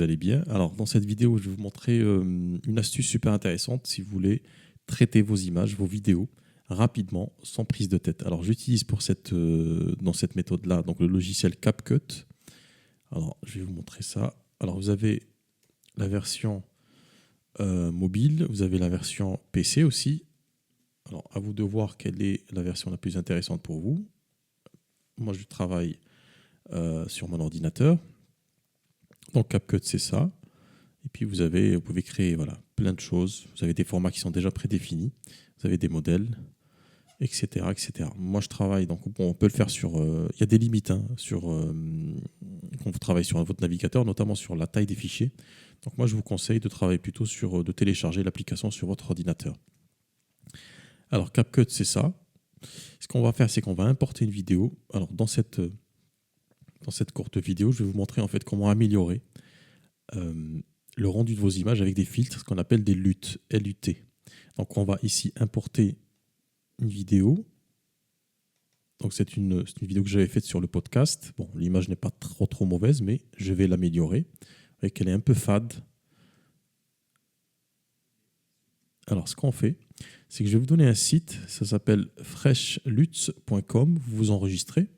Vous allez bien. Alors, dans cette vidéo, je vais vous montrer une astuce super intéressante si vous voulez traiter vos images, vos vidéos rapidement, sans prise de tête. Alors, j'utilise dans cette méthode-là donc le logiciel CapCut. Alors, je vais vous montrer ça. Alors, vous avez la version mobile, vous avez la version PC aussi. Alors, à vous de voir quelle est la version la plus intéressante pour vous. Moi, je travaille sur mon ordinateur. Donc, CapCut, c'est ça. Et puis, vous pouvez créer plein de choses. Vous avez des formats qui sont déjà prédéfinis. Vous avez des modèles, etc. etc. Moi, je travaille, donc on peut le faire sur... Il y a des limites quand vous travaillez sur votre navigateur, notamment sur la taille des fichiers. Donc moi, je vous conseille de travailler plutôt de télécharger l'application sur votre ordinateur. Alors, CapCut, c'est ça. Ce qu'on va faire, c'est qu'on va importer une vidéo. Alors, dans cette courte vidéo, je vais vous montrer en fait comment améliorer le rendu de vos images avec des filtres, ce qu'on appelle des LUT, LUT. Donc, on va ici importer une vidéo. Donc, c'est une vidéo que j'avais faite sur le podcast. Bon, l'image n'est pas trop mauvaise, mais je vais l'améliorer. Vous voyez qu'elle est un peu fade. Alors, ce qu'on fait, c'est que je vais vous donner un site. Ça s'appelle freshluts.com. Vous vous enregistrez.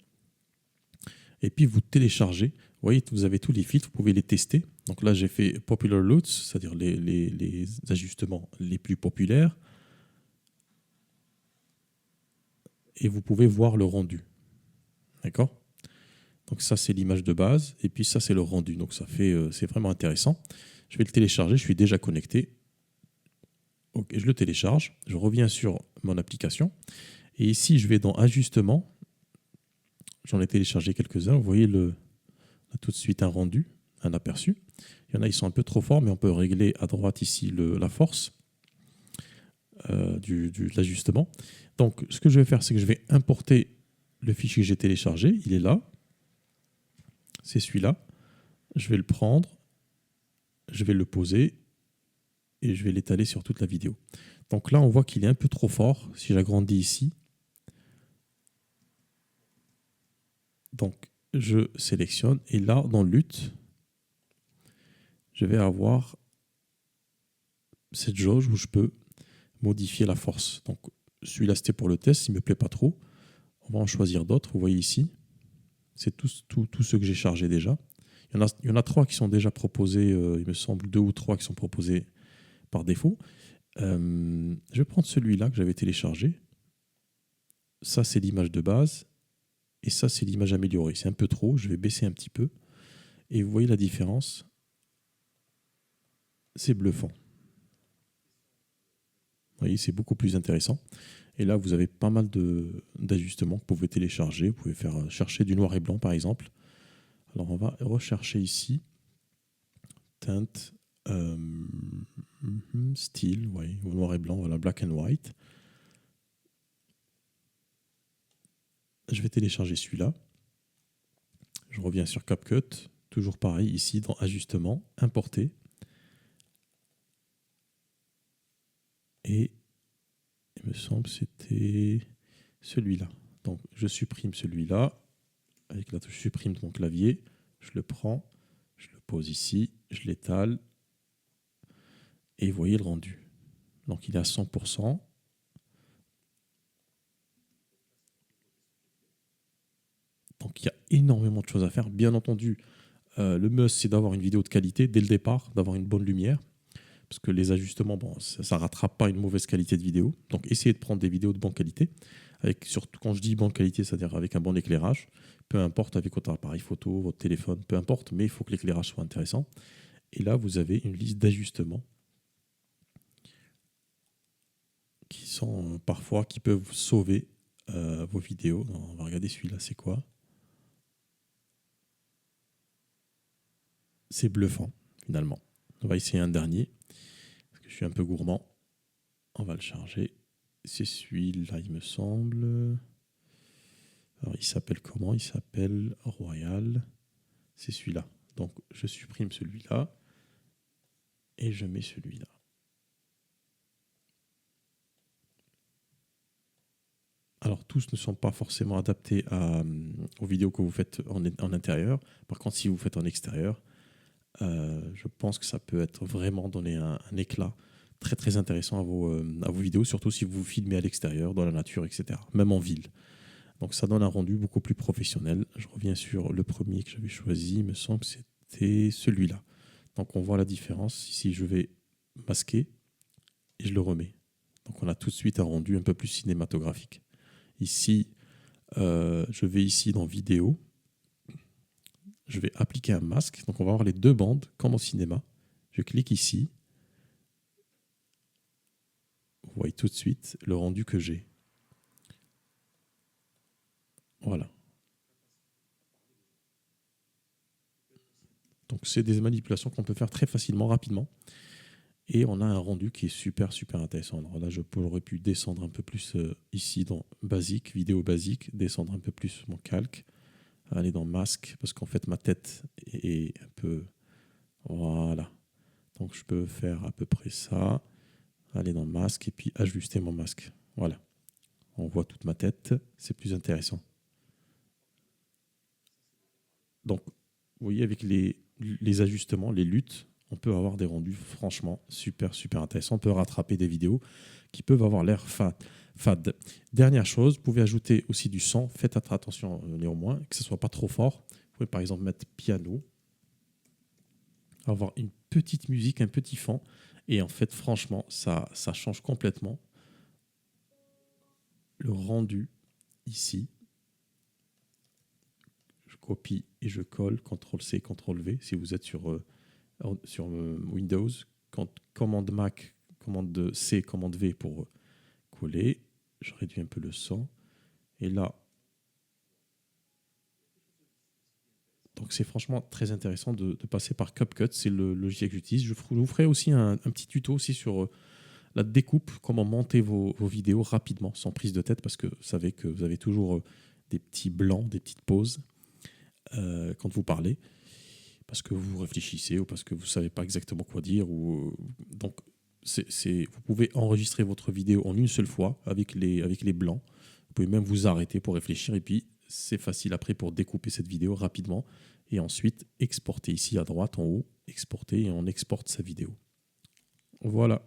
Et puis, vous téléchargez. Vous voyez, vous avez tous les filtres. Vous pouvez les tester. Donc là, j'ai fait Popular LUTs, c'est-à-dire les ajustements les plus populaires. Et vous pouvez voir le rendu. D'accord ? Donc ça, c'est l'image de base. Et puis ça, c'est le rendu. Donc c'est vraiment intéressant. Je vais le télécharger. Je suis déjà connecté. Ok, je le télécharge. Je reviens sur mon application. Et ici, je vais dans Ajustements. J'en ai téléchargé quelques-uns. Vous voyez tout de suite un rendu, un aperçu. Il y en a, ils sont un peu trop forts, mais on peut régler à droite ici la force de l'ajustement. Donc, ce que je vais faire, c'est que je vais importer le fichier que j'ai téléchargé. Il est là. C'est celui-là. Je vais le prendre. Je vais le poser. Et je vais l'étaler sur toute la vidéo. Donc là, on voit qu'il est un peu trop fort. Si j'agrandis ici. Donc, je sélectionne. Et là, dans LUT, je vais avoir cette jauge où je peux modifier la force. Donc, celui-là, c'était pour le test. Il ne me plaît pas trop. On va en choisir d'autres. Vous voyez ici. C'est tous ceux que j'ai chargés déjà. Il y en a 3 qui sont déjà proposés. Il me semble 2 ou 3 qui sont proposés par défaut. Je vais prendre celui-là que j'avais téléchargé. Ça, c'est l'image de base. Et ça, c'est l'image améliorée. C'est un peu trop. Je vais baisser un petit peu. Et vous voyez la différence. C'est bluffant. Vous voyez, c'est beaucoup plus intéressant. Et là, vous avez pas mal d'ajustements que vous pouvez télécharger. Vous pouvez faire chercher du noir et blanc, par exemple. Alors, on va rechercher ici. Teinte, style, ouais, au noir et blanc, voilà, black and white. Je vais télécharger celui-là. Je reviens sur CapCut. Toujours pareil, ici, dans Ajustements, Importer. Et il me semble que c'était celui-là. Donc, je supprime celui-là. Avec la touche supprime de mon clavier. Je le prends, je le pose ici, je l'étale. Et vous voyez le rendu. Donc, il est à 100%. Donc, il y a énormément de choses à faire. Bien entendu, le must, c'est d'avoir une vidéo de qualité dès le départ, d'avoir une bonne lumière. Parce que les ajustements, ça ne rattrape pas une mauvaise qualité de vidéo. Donc, essayez de prendre des vidéos de bonne qualité. Surtout quand je dis bonne qualité, c'est-à-dire avec un bon éclairage. Peu importe, avec votre appareil photo, votre téléphone, peu importe, mais il faut que l'éclairage soit intéressant. Et là, vous avez une liste d'ajustements qui peuvent sauver vos vidéos. On va regarder celui-là, c'est quoi? C'est bluffant, finalement. On va essayer un dernier, parce que je suis un peu gourmand. On va le charger. C'est celui-là, il me semble. Alors, il s'appelle comment? Il s'appelle Royal. C'est celui-là. Donc, je supprime celui-là et je mets celui-là. Alors, tous ne sont pas forcément adaptés aux vidéos que vous faites en intérieur. Par contre, si vous faites en extérieur, Je pense que ça peut être vraiment donner un éclat très très intéressant à vos vidéos, surtout si vous filmez à l'extérieur, dans la nature, etc. Même en ville. Donc ça donne un rendu beaucoup plus professionnel. Je reviens sur le premier que j'avais choisi, il me semble que c'était celui-là. Donc on voit la différence. Ici, je vais masquer et je le remets. Donc on a tout de suite un rendu un peu plus cinématographique. Ici, je vais ici dans vidéo. Je vais appliquer un masque. Donc on va avoir les deux bandes comme au cinéma. Je clique ici. Vous voyez tout de suite le rendu que j'ai. Voilà. Donc c'est des manipulations qu'on peut faire très facilement, rapidement. Et on a un rendu qui est super, super intéressant. Alors là, j'aurais pu descendre un peu plus ici dans basique, vidéo basique, descendre un peu plus mon calque, aller dans masque, parce qu'en fait, ma tête est un peu... Voilà. Donc je peux faire à peu près ça, aller dans masque et puis ajuster mon masque. Voilà. On voit toute ma tête, c'est plus intéressant. Donc, vous voyez, avec les ajustements, les luttes, on peut avoir des rendus franchement super, super intéressants. On peut rattraper des vidéos qui peuvent avoir l'air fade. Dernière chose, vous pouvez ajouter aussi du son. Faites attention néanmoins, que ce ne soit pas trop fort. Vous pouvez par exemple mettre piano, avoir une petite musique, un petit fond. Et en fait, franchement, ça change complètement le rendu ici. Je copie et je colle, CTRL-C, CTRL-V, si vous êtes sur Windows, commande Mac, commande C, commande V pour coller. Je réduis un peu le son. Et là, donc c'est franchement très intéressant de passer par CapCut. C'est le logiciel que j'utilise. Je vous ferai aussi un petit tuto aussi sur la découpe, comment monter vos vidéos rapidement, sans prise de tête, parce que vous savez que vous avez toujours des petits blancs, des petites pauses quand vous parlez, parce que vous réfléchissez ou parce que vous ne savez pas exactement quoi dire. Donc, vous pouvez enregistrer votre vidéo en une seule fois avec les blancs. Vous pouvez même vous arrêter pour réfléchir et puis c'est facile après pour découper cette vidéo rapidement et ensuite exporter ici à droite en haut, exporter et on exporte sa vidéo. Voilà.